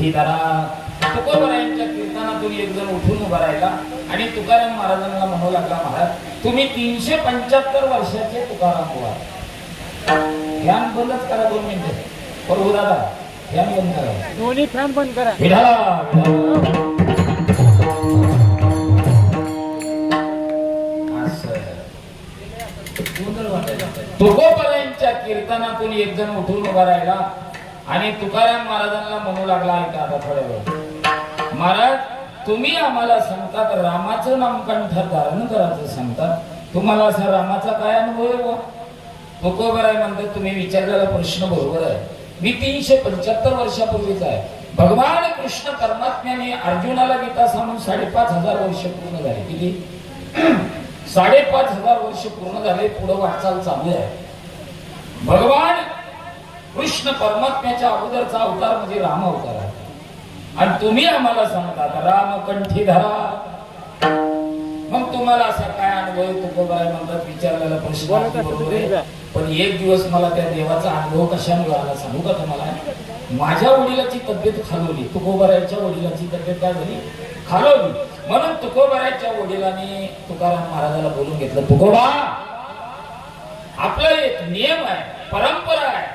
कंठीधरा. तुकोबरायांच्या कीर्तनातून एक जण उठून उभा राहिला आणि तुकाराम महाराजांना म्हणू लागला, महाराज तुम्ही 375 वर्षाचे तुकाराम बुवा. फॅन बंदच करा 2 मिनिटं. प्रभू दादा फॅन बंद करा, दोन्ही फॅन बंद करा. तुकोबरायांच्या कीर्तनातून एक जण उठून उभा राहिला आणि तुकाराम महाराजांना म्हणू लागला, ऐका आता थोड्या वेळ, महाराज तुम्ही आम्हाला सांगतात रामाचं नाम कंठात धारण करायचं सांगतात, तुम्हाला असा रामाचा काय अनुभव आहे? तुकोबराय म्हणतात तुम्ही विचारलेला प्रश्न बरोबर आहे. मी 375 वर्षापूर्वीचा आहे. भगवान कृष्ण परमात्म्याने अर्जुनाला गीता सांगून 5,500 वर्ष पूर्ण झाले. किती? 5,500 वर्ष पूर्ण झाले. पुढे वाटचाल चालू आहे. भगवान कृष्ण परमात्म्याच्या अगोदरचा अवतार म्हणजे राम अवतार आहे आणि तुम्ही आम्हाला सांगतात राम कंठीधरा. मग तुम्हाला असा काय अनुभव? तुकोबराय म्हणतात विचारलेला प्रश्न बरोबर आहे, पण एक दिवस मला त्या देवाचा अनुभव कशाने मिळाला सांगू का तुम्हाला? माझ्या वडिलाची तब्येत खालवली. तुकोबरायच्या वडिलाची तब्येत काय झाली? खालवली. म्हणून तुकोबरायच्या वडिलांनी तुकाराम महाराजाला बोलून घेतलं, तुकोबा आपला एक नियम आहे, परंपरा आहे,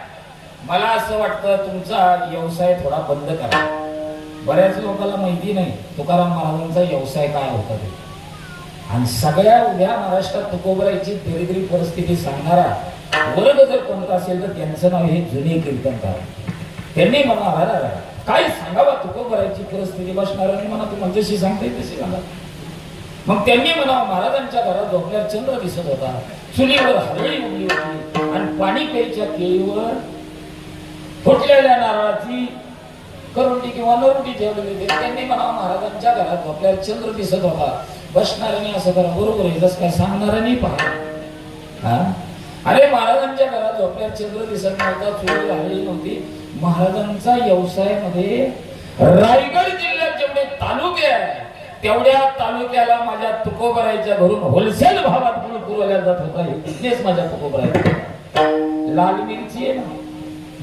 मला असं वाटतं तुमचा व्यवसाय थोडा बंद करा. बऱ्याच लोकांना माहिती नाही तुकाराम महाराजांचा व्यवसाय काय होता ते. आणि सगळ्या उद्या महाराष्ट्रात तुकोबरायची दरिद्री परिस्थिती सांगणारा वर्ग जर कोणता असेल तर त्यांचं नाव हे जुने कीर्तनकार. त्यांनी म्हणा काय सांगावा तुकोबरायची परिस्थिती बसणाऱ्यांनी म्हणा तुम्हाला जशी सांगते तशी सांगा. मग त्यांनी म्हणा महाराजांच्या घरात झोपल्यावर चंद्र दिसत होता, चुलीवर हरळी उडली होती आणि पाणी प्यायच्या केळीवर फुटलेल्या नारळाची करुंडी किंवा नरुंडी ठेवलेली होती. त्यांनी म्हणा महाराजांच्या घरात झोपल्यावर चंद्र दिसत होता. बसणाऱ्यांनी असं करा, बरोबर आहे, जसं काय सांगणाऱ्यांनी पहा. अरे महाराजांच्या घरात झोपल्यावर चंद्र दिसत नव्हता, चुली हरळी नव्हती. महाराजांचा व्यवसायामध्ये रायगड जिल्ह्यात जेवढे तालुके आहे तेवढ्या तालुक्याला माझ्या तुकोबरायच्या घरून होलसेल भावात गुळ पुरवल्या जात होता. बिझनेस माझ्या तुकोबरायचा. लाल मिरची आहे ना,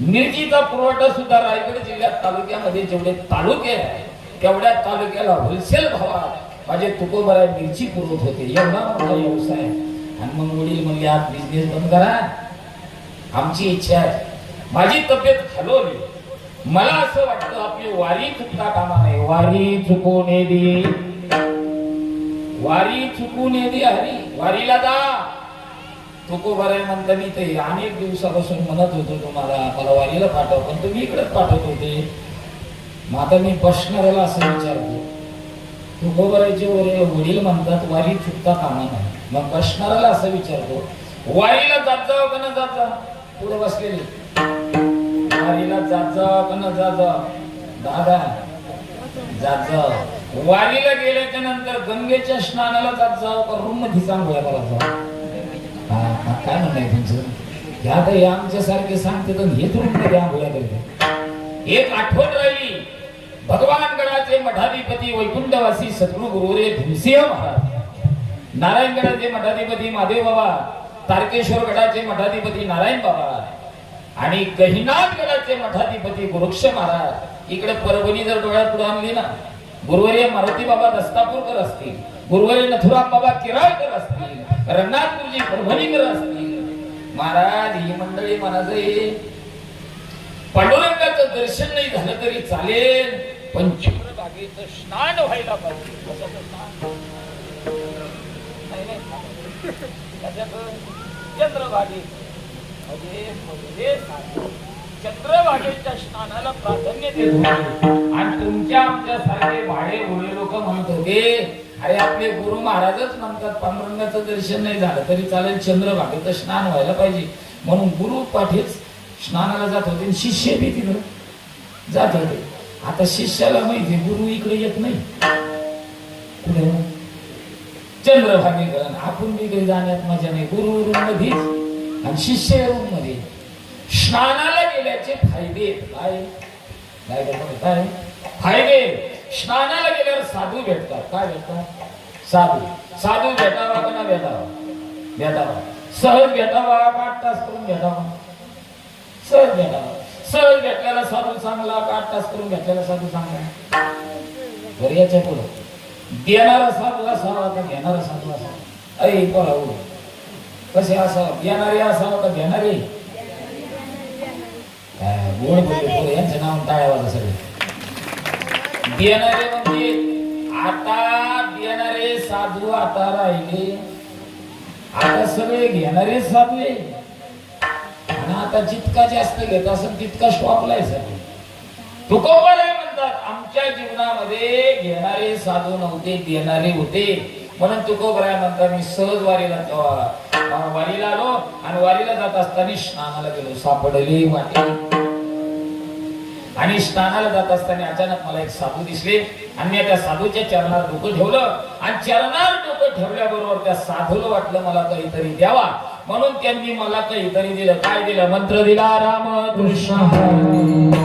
मिरचीचा पुरवठा सुद्धा रायगड जिल्ह्यात तालुक्यामध्ये जेवढे तालुके आहे तेवढ्या तालुक्याला होलसेल भावात माझे तुकोबराय मिरची पुरवत होते. एवढा मोठा व्यवसाय. आणि मग वडील म्हणले आज बिझनेस बंद करा, आमची इच्छा आहे, माझी तब्येत खालवली, मला असं वाटतं आपली वारी चुकता कामा नाही. वारी चुकू नये दे, वारी चुकू नये दे हरी, वारीला जा. तुकोबराय म्हणता मी ते अनेक दिवसापासून म्हणत होतो तुम्हाला मला वारीला पाठव, पण तुम्ही इकडेच पाठवत होते. मग आता मी बसणाऱ्याला असं विचारतो, तुकोबरायचे वडील म्हणतात वारी चुकता कामा नाही, मग बसणाऱ्याला असं विचारतो वारीला जात जावं का न जात जा? पुढे बसलेले वारीला जात जावं का न जात जा? दादा जात जा. वारीला गेल्याच्या नंतर गंगेच्या स्नानाला जात जावं का रूम मध्ये चांगल्या करायचा? काय म्हणणं तुमचं? ह्या तर आमच्या सारखे सांगते तर हे रूम मध्ये आंघोळ्या करते. एक आठवण राहिली, भगवान गडाचे मठाधिपती वैकुंठवासी सद्गुरु गुरुरे भीमसिंह महाराज, नारायणगडाचे मठाधिपती महादेव बाबा, तारकेश्वर गडाचे मठाधिपती नारायण बाबा आणि गहिनाथ गडाचे मठाधिपती गुरुक्ष महाराज. इकडे परभणी जर डोळ्यात पुढे आणली ना, गुरुवर्य मारुती बाबा दस्तापूरकर असतील, गुरुवर्य नथुराम बाबा किराळकर असतील, रंगनाथ गुरुजी परभणीकर असतील. महाराज ही मंडळी म्हणायचं पांडुरंगाचं दर्शन नाही झालं तरी चालेल, पण चंद्रभागेचं स्नान व्हायला पाहिजे. चंद्रभागेच्या स्नानाला प्राधान्य देतो. आणि तुमच्या आमच्या सारखे भाडे भोळे लोक म्हणत होते अरे आपले गुरु महाराजच म्हणतात पांडुरंगाचं दर्शन नाही झालं तरी चालेल, चंद्रभागेचं स्नान व्हायला पाहिजे. म्हणून गुरु पाठीच स्नानाला जात होते, शिष्य बी तिकडे जात होते. आता शिष्याला माहिती गुरु इकडे येत नाही, कुठे चंद्रभागेकडे. आपण तिकडे जाण्यात मजा नाही. गुरु रूम मध्येच आणि शिष्य रूम मध्ये. स्नानाला गेल्याचे फायदे काय काय फायदे? स्नानाला गेल्यावर साधू भेटतात. काय भेटतात? साधू. साधू भेटावा का ना भेटावा? भेटावा. सहज भेटावा का 8 तास करून भेटावा? सहज भेटावा. सहज घेतलेला साधू चांगला का 8 तास करून घेतलेला साधू चांगला? बरं याच्या पुढे देणारा साधू असावा का घेणारा साधू असावा? ऐ पोराऊ कसे असावं? देणारे असावं का घेणारे? गोड बोलले यांचं नाव टाळ्या वाजा सगळे. देणारे म्हणजे आता देणारे साधू आता राहिले, आता सगळे घेणारे साधू आहे. आणि आता जितका जास्त घेत असेल तितका स्टॉपला आहे सगळे. तुकोबाराय म्हणतात आमच्या जीवनामध्ये घेणारे साधू नव्हते, देणारे होते. म्हणून तुकोबाराय म्हणतात मी सहज वारीला आलो आणि वारीला जात असताना स्नानाला गेलो, सापडले वाटे. आणि स्नानाला जात असताना अचानक मला एक साधू दिसले आणि मी त्या साधूच्या चरणावर डोकं ठेवलं आणि चरणावर डोकं ठेवल्याबरोबर त्या साधूला वाटलं मला काहीतरी द्यावा, म्हणून त्यांनी मला काहीतरी दिलं. काय दिलं? मंत्र दिला. राम कृष्ण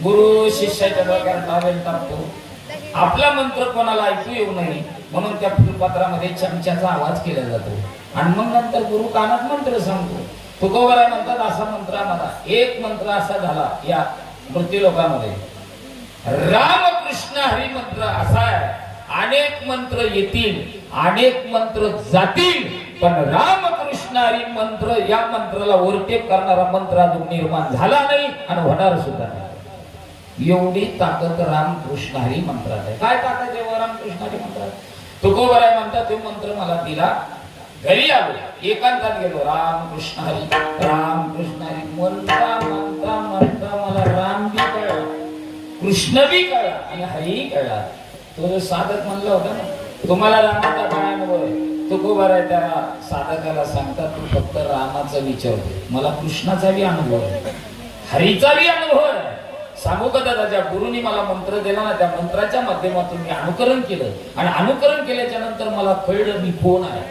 गुरु शिष्याच्या डोक्यात टावेल टाकतो. आपला मंत्र कोणाला ऐकू येऊ नये म्हणून त्या फुलपत्रामध्ये चमच्याचा आवाज केला जातो आणि मग नंतर गुरु कानात मंत्र सांगतो. तुकोबाराय म्हणतात असा मंत्र आम्हाला एक मंत्र असा झाला या मृत्यू लोकांमध्ये. रामकृष्ण हरी मंत्र असा आहे. अनेक मंत्र येतील, अनेक मंत्र जातील, पण रामकृष्ण हरी मंत्र या मंत्राला ओव्हरटेक करणारा मंत्र अजून निर्माण झाला नाही आणि होणार सुद्धा नाही. एवढी ताकद रामकृष्ण हरी मंत्रात आहे. काय ताकद आहे रामकृष्ण हरी मंत्रात? तुकोबाराय म्हणतात तो मंत्र मला दिला, घरी आलो, एकांतात गेलो, रामकृष्ण हरी रामकृष्ण हरी म्हणता म्हणता म्हणता मला राम बी कळला, कृष्ण बी कळला आणि हरी कळला. तो जो साधक म्हणला होता ना, तुम्हाला रामाचा काय अनुभव आहे? तुकोबाराय त्या साधकाला सांगतात तू फक्त रामाचा विचारतो, मला कृष्णाचा बी अनुभव आहे, हरीचा बी अनुभव आहे. सांगू का दादा, ज्या गुरुनी मला मंत्र दिला ना त्या मंत्राच्या माध्यमातून मी अनुकरण केलं आणि अनुकरण केल्याच्या नंतर मला कळलं मी कोण आहे,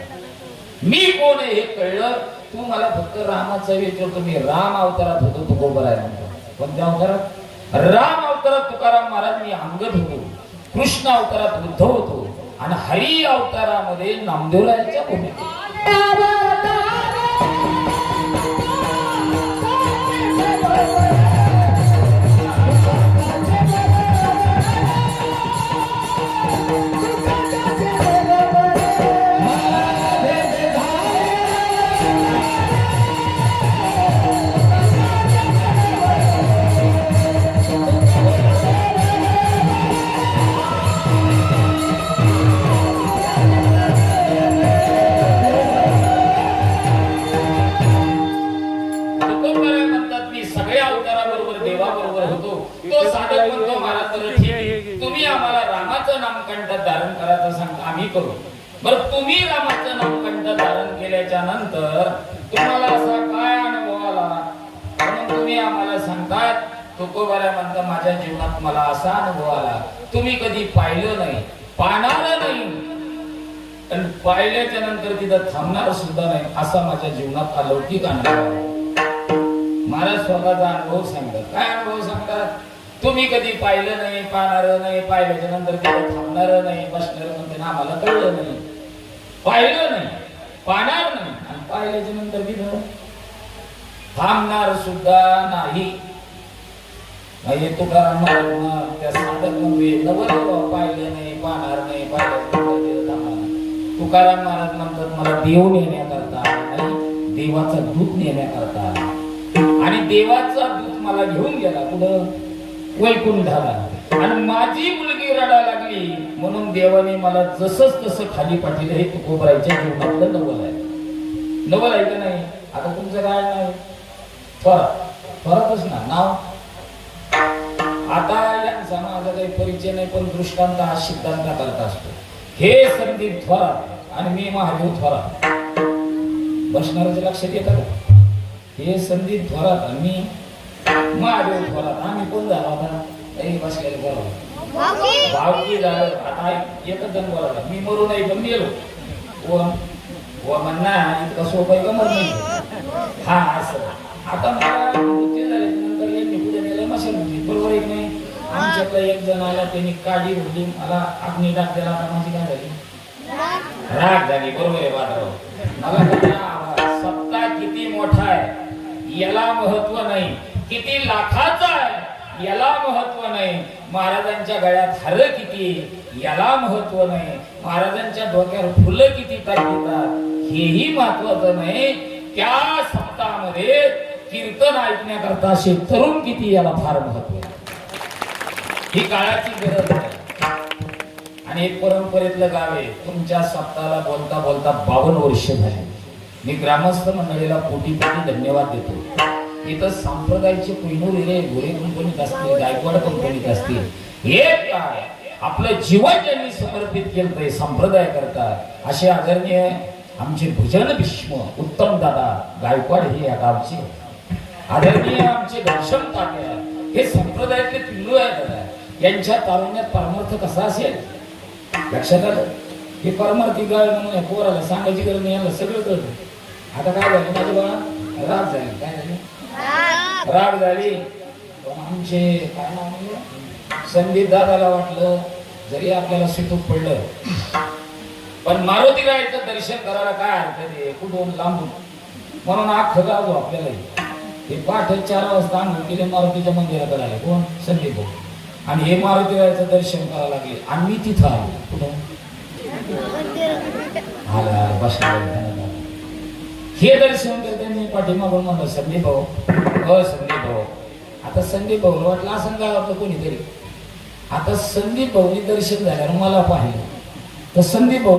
मी कोण आहे हे कळलं. तू मला फक्त रामाचा विचारतो. मी राम अवतारात होतो तुकोबाराय म्हणतो. कोणत्या अवतारात? राम अवतारात तुकाराम महाराज मी अंगद होतो, कृष्ण अवतारात उद्धव होतो आणि हरी अवतारामध्ये नामदेवरायांच्या भूमिकेत. तुम्ही आम्हाला रामाचं नामकंठ धारण करायचं सांगता, आम्ही करू. बरं तुम्ही रामाचं नामकंठ धारण केल्याच्या नंतर तुम्हाला असा काय अनुभव आला म्हणून तुम्ही आम्हाला सांगतात. तुकोबाराय म्हणता माझ्या जीवनात मला असा अनुभव आला, तुम्ही कधी पाहिलं नाही, पाहणार नाही आणि पाहिल्याच्या नंतर तिथं थांबणार सुद्धा नाही, असा माझ्या जीवनात अलौकिक अनुभव. महाराज स्वतःचा अनुभव सांगतात. काय अनुभव सांगतात? तुम्ही कधी पाहिलं नाही, पाहणार नाही, पाहिल्याच्या नंतर तिथे थांबणार नाही, बसणार म्हणते आम्हाला कळलं नाही, पाहिलं नाही, पाहणार नाही आणि पाहिल्याच्या नंतर तिथं थांबणार सुद्धा नाही. हे तुकाराम महाराज त्या साधक म्हणजे नवल पाहिलं नाही, पाहणार नाही, तुकाराम महाराज म्हणतात मला देव नेण्याकरता नाही, देवाचा दूत नेण्याकरता. आणि देवाचा दूत मला घेऊन गेला कुठं? वैकुंठाला. आणि माझी मुलगी रडायला लागली म्हणून देवाने मला जसंच तसं खाली पाठवलं. हे तुकोबरायच्या जीवनातलं नवल आहे. नवल आहे का नाही? आता तुमचं काय नाही थोरातच ना नाव. आता यांचा माझा काही परिचय नाही, पण दृष्टांत हा सिद्धांत करत असतो. हे संदीप थोरात आणि मी महादेव थोरात. बसणाऱ्याच्या लक्षात येतं का? हे संदीप थोरात आणि मी महादेव थोरात. आम्ही कोण झाला होता? बसलेलं बरोबर भावकी झालं. आता एकच जण बोलायला मी मरू नाही पण गेलो. व म्हणणार इतकं सोपं का मर नाही. हा असं आता मला मृत्यू झाले नंतर यांनी पुढे नेलं मशाल होती. बरोबर एक नाही. आमच्याकडे एक जण आला, त्यांनी काढी उडली, मला अग्नी डाक दिला. आता माझी काय झाली? राग झाली. बरोबर आहे बाळाराव. मला सत्ता किती मोठा आहे याला महत्व नाही, किती लाखाचा आहे याला महत्व नाही, महाराजांच्या गळ्यात हार किती याला महत्व नाही, महाराजांच्या डोक्यावर फुलं किती टाकतात हेही महत्वाचं नाही. त्या सप्ताहामध्ये कीर्तन ऐकण्याकरता असे तरुण किती याला फार महत्व आहे. ही काळाची गरज आहे. आणि एक परंपरेतलं गाव आहे. तुमच्या सप्ताहाला बोलता बोलता 52 वर्ष झाली. मी ग्रामस्थ मंडळीला कोटी कोटी धन्यवाद देतो. इथं संप्रदायाचे कोहिनूर रे घोरे कंपनीत असतील, गायकवाड कंपनीत असतील, हे काय आपलं जीवन ज्यांनी समर्पित केलं संप्रदाय करता असे आदरणीय आमचे भजन भीष्म उत्तम दादा गायकवाड हे या गावचे, आदरणीय आमचे घनश्याम तात्या हे संप्रदायातले पिल्लू आहे दादा. यांच्या तारुण्यात परमार्थ कसा असेल लक्षात आलं? हे परमार्थी गाय म्हणून पोराला सांगायची गरज नाही, यांना सगळं कळतं. आता काय झालं माझ्या बाळा? राग झाली. काय झाली? राग झाली. आमचे काय नाव संदीप दादाला वाटलं जरी आपल्याला सुतूक पडलं पण मारुती गायचं दर्शन करायला काय अर्थ आहे कुठून लांबून, म्हणून अख्खं गाव आपल्याला हे पाठ 4 वाजता आंघोळ केले मारुतीच्या मंदिराकडे आले. कोण? संदीप भाऊ. आणि हे मारुती गायचं दर्शन करायला लागले आणि मी तिथं आलो. कुठं आला बसला. हे दर्शन करते मी पाठीमागून म्हणलं संदीप भाऊ, संदीप भाऊ. आता संदीप भाऊ वाटलं असं गावातलं कोणीतरी. आता संदीप भाऊनी दर्शन झाल्यावर मला पाहिलं तर संदीप भाऊ